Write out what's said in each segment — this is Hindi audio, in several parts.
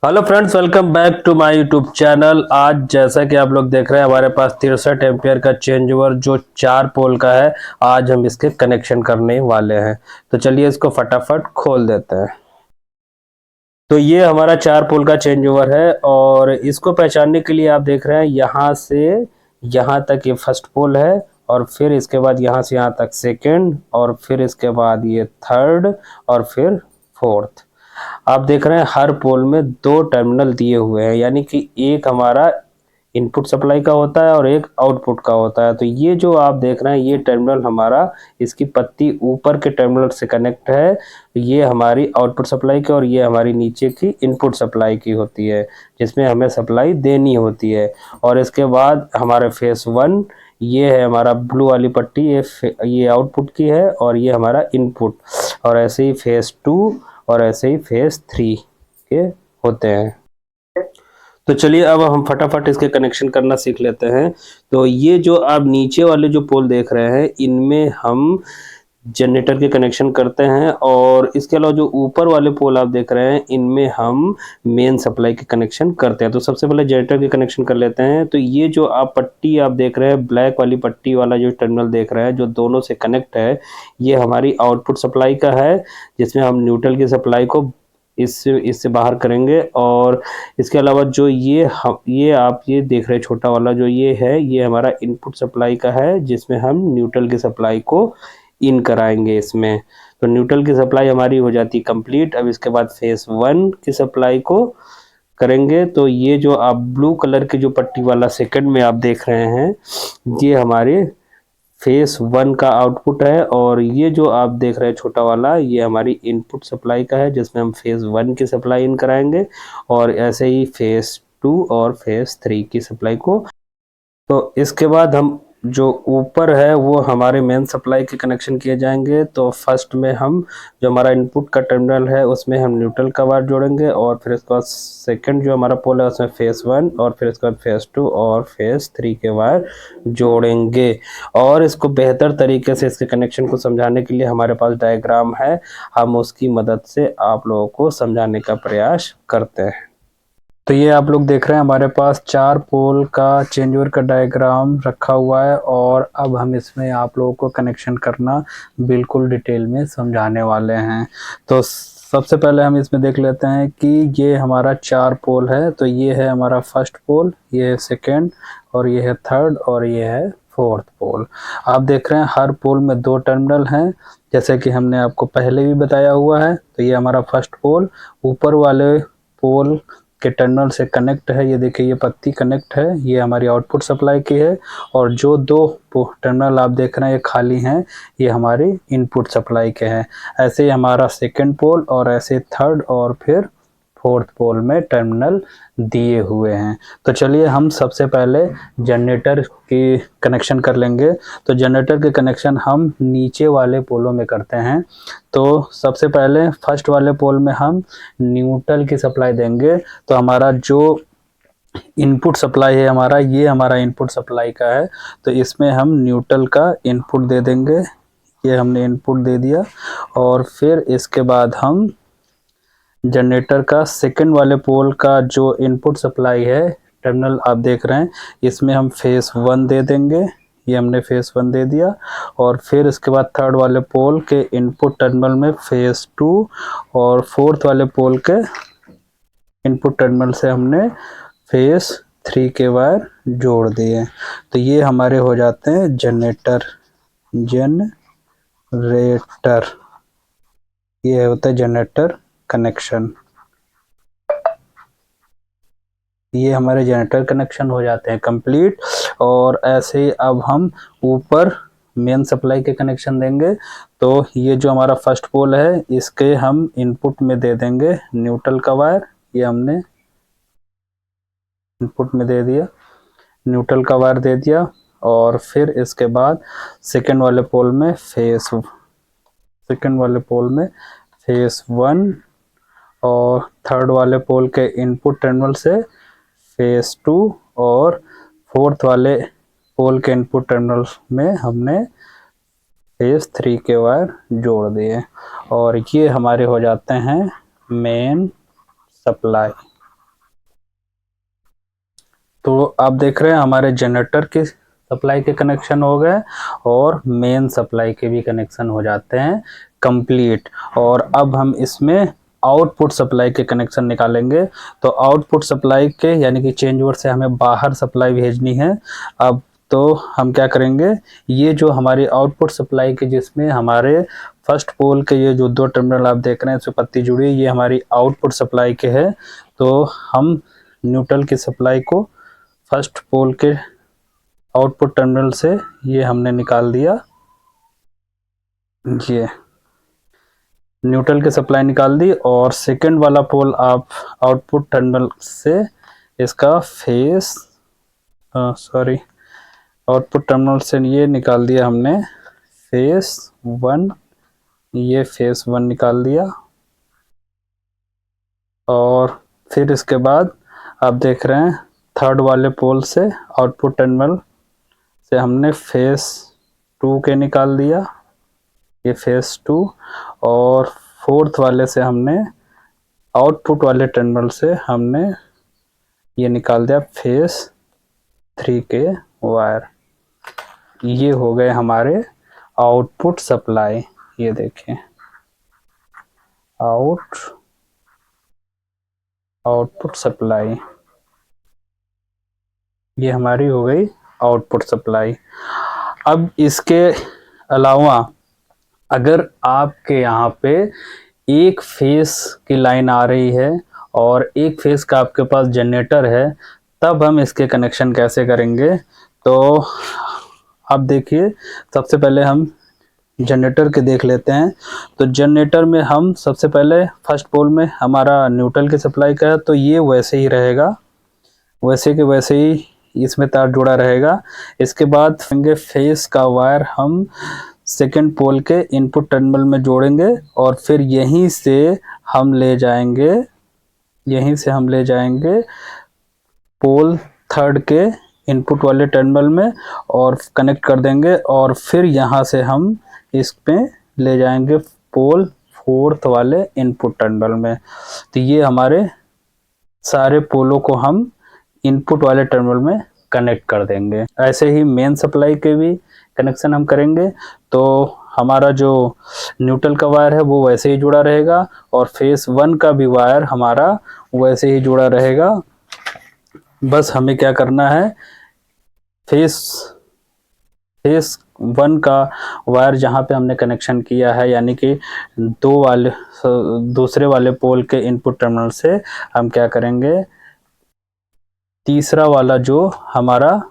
Hello friends, welcome back to my YouTube channel. आज जैसा कि आप लोग देख रहे हैं हमारे पास 63 एम्पियर का चेंज ओवर जो 4 पोल का है। आज हम इसके कनेक्शन करने वाले हैं, तो चलिए इसको फटाफट खोल देते हैं। तो ये हमारा 4 पोल का चेंज ओवर है और इसको पहचानने के लिए आप देख रहे हैं यहाँ से यहाँ तक ये फर्स्ट पोल है, और फिर इसके बाद यहाँ से यहाँ तक सेकेंड, और फिर इसके बाद ये थर्ड, और फिर फोर्थ। आप देख रहे हैं हर पोल में 2 टर्मिनल दिए हुए हैं, यानी कि एक हमारा इनपुट सप्लाई का होता है और एक आउटपुट का होता है। तो ये जो आप देख रहे हैं ये टर्मिनल हमारा, इसकी पत्ती ऊपर के टर्मिनल से कनेक्ट है। ये हमारी आउटपुट सप्लाई की और ये हमारी नीचे की इनपुट सप्लाई की होती है, जिसमें हमें सप्लाई देनी होती है। और इसके बाद हमारे फेस 1 ये है हमारा ब्लू वाली पट्टी, ये आउटपुट की है और ये हमारा इनपुट। और ऐसे ही फेस 2 और ऐसे ही फेस 3 के होते हैं। तो चलिए अब हम फटाफट इसके कनेक्शन करना सीख लेते हैं। तो ये जो आप नीचे वाले जो पोल देख रहे हैं इनमें हम जनरेटर के कनेक्शन करते हैं, और इसके अलावा जो ऊपर वाले पोल आप देख रहे हैं इनमें हम मेन सप्लाई के कनेक्शन करते हैं। तो सबसे पहले जनरेटर के कनेक्शन कर लेते हैं। तो ये जो आप पट्टी आप देख रहे हैं, ब्लैक वाली पट्टी वाला जो टर्मिनल देख रहे हैं जो दोनों से कनेक्ट है, ये हमारी आउटपुट सप्लाई का है, जिसमें हम न्यूट्रल की सप्लाई को इससे बाहर करेंगे। और इसके अलावा जो ये आप ये देख रहे हैं छोटा वाला जो ये है, ये हमारा इनपुट सप्लाई का है, जिसमें हम न्यूट्रल की सप्लाई को इन कराएंगे इसमें। तो न्यूट्रल की सप्लाई हमारी हो जाती है कंप्लीट। अब इसके बाद फेस 1 की सप्लाई को करेंगे। तो ये जो आप ब्लू कलर की जो पट्टी वाला सेकंड में आप देख रहे हैं, ये हमारे फेस 1 का आउटपुट है, और ये जो आप देख रहे हैं छोटा वाला, ये हमारी इनपुट सप्लाई का है, जिसमें हम फेस 1 की सप्लाई इन कराएंगे, और ऐसे ही फेस 2 और फेस 3 की सप्लाई को। तो इसके बाद हम जो ऊपर है वो हमारे मेन सप्लाई के कनेक्शन किए जाएंगे। तो फर्स्ट में हम जो हमारा इनपुट का टर्मिनल है उसमें हम न्यूट्रल का वायर जोड़ेंगे, और फिर इसके बाद सेकंड जो हमारा पोल है उसमें फेस 1, और फिर इसके बाद फेस 2 और फेस 3 के वायर जोड़ेंगे। और इसको बेहतर तरीके से इसके कनेक्शन को समझाने के लिए हमारे पास डायग्राम है, हम उसकी मदद से आप लोगों को समझाने का प्रयास करते हैं। तो ये आप लोग देख रहे हैं हमारे पास 4 पोल का चेंज ओवर का डायग्राम रखा हुआ है, और अब हम इसमें आप लोगों को कनेक्शन करना बिल्कुल डिटेल में समझाने वाले हैं। तो सबसे पहले हम इसमें देख लेते हैं कि ये हमारा 4 पोल है। तो ये है हमारा फर्स्ट पोल, ये है सेकेंड, और ये है थर्ड, और ये है फोर्थ पोल। आप देख रहे हैं हर पोल में 2 टर्मिनल हैं, जैसे कि हमने आपको पहले भी बताया हुआ है। तो ये हमारा फर्स्ट पोल ऊपर वाले पोल के टर्मिनल से कनेक्ट है, ये देखिए ये पत्ती कनेक्ट है, ये हमारी आउटपुट सप्लाई की है। और जो 2 टर्मिनल आप देख रहे हैं ये खाली हैं, ये हमारी इनपुट सप्लाई के हैं। ऐसे ही हमारा सेकंड पोल, और ऐसे थर्ड और फिर फोर्थ पोल में टर्मिनल दिए हुए हैं। तो चलिए हम सबसे पहले जनरेटर की कनेक्शन कर लेंगे। तो जनरेटर के कनेक्शन हम नीचे वाले पोलों में करते हैं। तो सबसे पहले फर्स्ट वाले पोल में हम न्यूट्रल की सप्लाई देंगे। तो हमारा जो इनपुट सप्लाई है हमारा, ये हमारा इनपुट सप्लाई का है, तो इसमें हम न्यूट्रल का इनपुट दे देंगे। ये हमने इनपुट दे दिया, और फिर इसके बाद हम जनरेटर का सेकंड वाले पोल का जो इनपुट सप्लाई है टर्मिनल आप देख रहे हैं, इसमें हम फेस 1 दे देंगे। ये हमने फेस 1 दे दिया, और फिर इसके बाद थर्ड वाले पोल के इनपुट टर्मिनल में फेस 2, और फोर्थ वाले पोल के इनपुट टर्मिनल से हमने फेस 3 के वायर जोड़ दिए। तो ये हमारे हो जाते हैं जनरेटर। ये होता है जनरेटर कनेक्शन। ये हमारे जनरेटर कनेक्शन हो जाते हैं कंप्लीट। और ऐसे ही अब हम ऊपर मेन सप्लाई के कनेक्शन देंगे। तो ये जो हमारा फर्स्ट पोल है इसके हम इनपुट में दे देंगे न्यूट्रल का वायर। ये हमने इनपुट में दे दिया, न्यूट्रल का वायर दे दिया। और फिर इसके बाद सेकंड वाले पोल में फेस 1, और थर्ड वाले पोल के इनपुट टर्मिनल से फेस 2, और फोर्थ वाले पोल के इनपुट टर्मिनल में हमने फेस 3 के वायर जोड़ दिए। और ये हमारे हो जाते हैं मेन सप्लाई। तो आप देख रहे हैं हमारे जनरेटर के सप्लाई के कनेक्शन हो गए और मेन सप्लाई के भी कनेक्शन हो जाते हैं कंप्लीट। और अब हम इसमें आउटपुट सप्लाई के कनेक्शन निकालेंगे। तो आउटपुट सप्लाई के यानी कि चेंज ओवर से हमें बाहर सप्लाई भेजनी है। अब तो हम क्या करेंगे, ये जो हमारी आउटपुट सप्लाई के जिसमें हमारे फर्स्ट पोल के ये जो 2 टर्मिनल आप देख रहे हैं इसमें पत्ती जुड़ी है, ये हमारी आउटपुट सप्लाई के है। तो हम न्यूट्रल की सप्लाई को फर्स्ट पोल के आउटपुट टर्मिनल से ये हमने निकाल दिया, ये न्यूट्रल की सप्लाई निकाल दी। और सेकंड वाला पोल आप आउटपुट टर्मिनल से इसका फेस आउटपुट टर्मिनल से ये निकाल दिया हमने फेस 1, ये फेस 1 निकाल दिया। और फिर इसके बाद आप देख रहे हैं थर्ड वाले पोल से आउटपुट टर्मिनल से हमने फेस 2 के निकाल दिया, ये फेस 2। और फोर्थ वाले से हमने आउटपुट वाले टर्मिनल से हमने ये निकाल दिया फेस 3 के वायर। ये हो गए हमारे आउटपुट सप्लाई। ये देखें आउटपुट सप्लाई, ये हमारी हो गई आउटपुट सप्लाई। अब इसके अलावा अगर आपके यहाँ पे एक फेस की लाइन आ रही है और एक फेस का आपके पास जनरेटर है, तब हम इसके कनेक्शन कैसे करेंगे। तो अब देखिए, सबसे पहले हम जनरेटर के देख लेते हैं। तो जनरेटर में हम सबसे पहले फर्स्ट पोल में हमारा न्यूट्रल की सप्लाई का है, तो ये वैसे ही रहेगा, वैसे के वैसे ही इसमें तार जुड़ा रहेगा। इसके बाद फेस का वायर हम सेकेंड पोल के इनपुट टर्मिनल में जोड़ेंगे और फिर यहीं से हम ले जाएंगे पोल थर्ड के इनपुट वाले टर्मिनल में और कनेक्ट कर देंगे। और फिर यहाँ से हम इसमें ले जाएंगे पोल फोर्थ वाले इनपुट टर्मिनल में। तो ये हमारे सारे पोलों को हम इनपुट वाले टर्मिनल में कनेक्ट कर देंगे। ऐसे ही मेन सप्लाई के भी कनेक्शन हम करेंगे। तो हमारा जो न्यूट्रल का वायर है वो वैसे ही जुड़ा रहेगा और फेस 1 का भी वायर हमारा वैसे ही जुड़ा रहेगा। बस हमें क्या करना है, फेस 1 का वायर जहाँ पे हमने कनेक्शन किया है यानी कि दूसरे वाले पोल के इनपुट टर्मिनल से हम क्या करेंगे, तीसरा वाला जो हमारा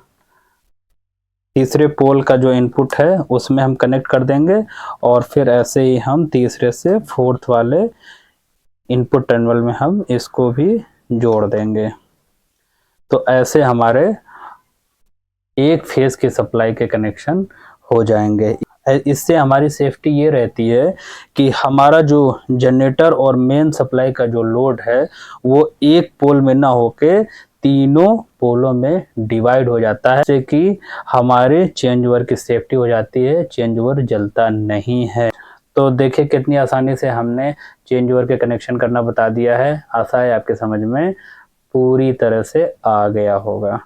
तीसरे पोल का जो इनपुट है उसमें हम कनेक्ट कर देंगे और फिर ऐसे ही हम तीसरे से फोर्थ वाले इनपुट टर्मिनल में हम इसको भी जोड़ देंगे। तो ऐसे हमारे एक फेज की सप्लाई के कनेक्शन हो जाएंगे। इससे हमारी सेफ्टी ये रहती है कि हमारा जो जनरेटर और मेन सप्लाई का जो लोड है वो एक पोल में ना होके तीनों पोलों में डिवाइड हो जाता है, जिससे कि हमारे चेंज ओवर की सेफ्टी हो जाती है, चेंज ओवर जलता नहीं है। तो देखिए कितनी आसानी से हमने चेंज ओवर के कनेक्शन करना बता दिया है। आशा है आपके समझ में पूरी तरह से आ गया होगा।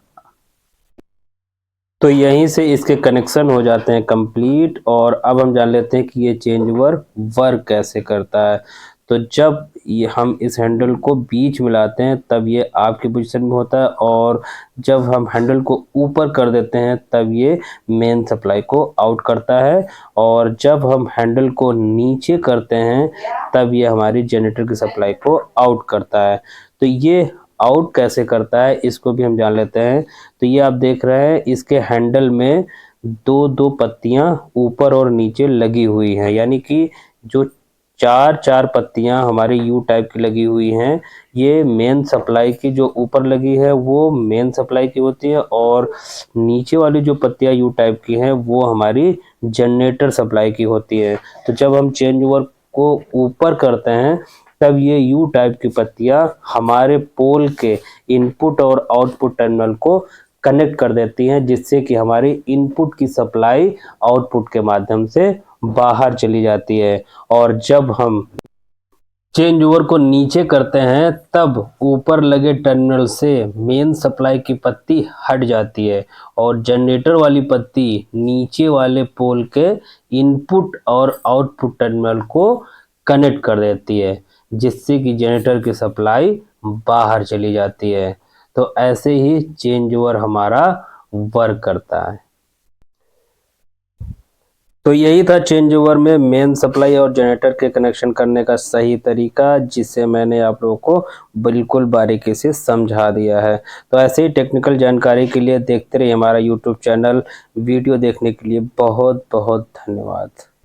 तो यहीं से इसके कनेक्शन हो जाते हैं कंप्लीट। और अब हम जान लेते हैं कि ये चेंज ओवर वर्क कैसे करता है। तो जब ये हम इस हैंडल को बीच में लाते हैं तब ये आपकी पोजीशन में होता है और जब हम हैंडल को ऊपर कर देते हैं तब ये मेन सप्लाई को आउट करता है और जब हम हैंडल को नीचे करते हैं तब ये हमारी जनरेटर की सप्लाई को आउट करता है। तो ये आउट कैसे करता है इसको भी हम जान लेते हैं। तो ये आप देख रहे हैं इसके हैंडल में दो दो पत्तियां ऊपर और नीचे लगी हुई हैं, यानी कि जो चार पत्तियां हमारे यू टाइप की लगी हुई हैं ये मेन सप्लाई की जो ऊपर लगी है वो मेन सप्लाई की होती है और नीचे वाली जो पत्तियां यू टाइप की हैं वो हमारी जनरेटर सप्लाई की होती है। तो जब हम चेंज ओवर को ऊपर करते हैं तब ये यू टाइप की पत्तियां हमारे पोल के इनपुट और आउटपुट टर्मिनल को कनेक्ट कर देती हैं, जिससे कि हमारी इनपुट की सप्लाई आउटपुट के माध्यम से बाहर चली जाती है। और जब हम चेंज ओवर को नीचे करते हैं तब ऊपर लगे टर्मिनल से मेन सप्लाई की पत्ती हट जाती है और जनरेटर वाली पत्ती नीचे वाले पोल के इनपुट और आउटपुट टर्मिनल को कनेक्ट कर देती है, जिससे कि जनरेटर की सप्लाई बाहर चली जाती है। तो ऐसे ही चेंज ओवर हमारा वर्क करता है। तो यही था चेंज ओवर में मेन सप्लाई और जनरेटर के कनेक्शन करने का सही तरीका, जिसे मैंने आप लोगों को बिल्कुल बारीकी से समझा दिया है। तो ऐसे ही टेक्निकल जानकारी के लिए देखते रहिए हमारा यूट्यूब चैनल। वीडियो देखने के लिए बहुत बहुत धन्यवाद।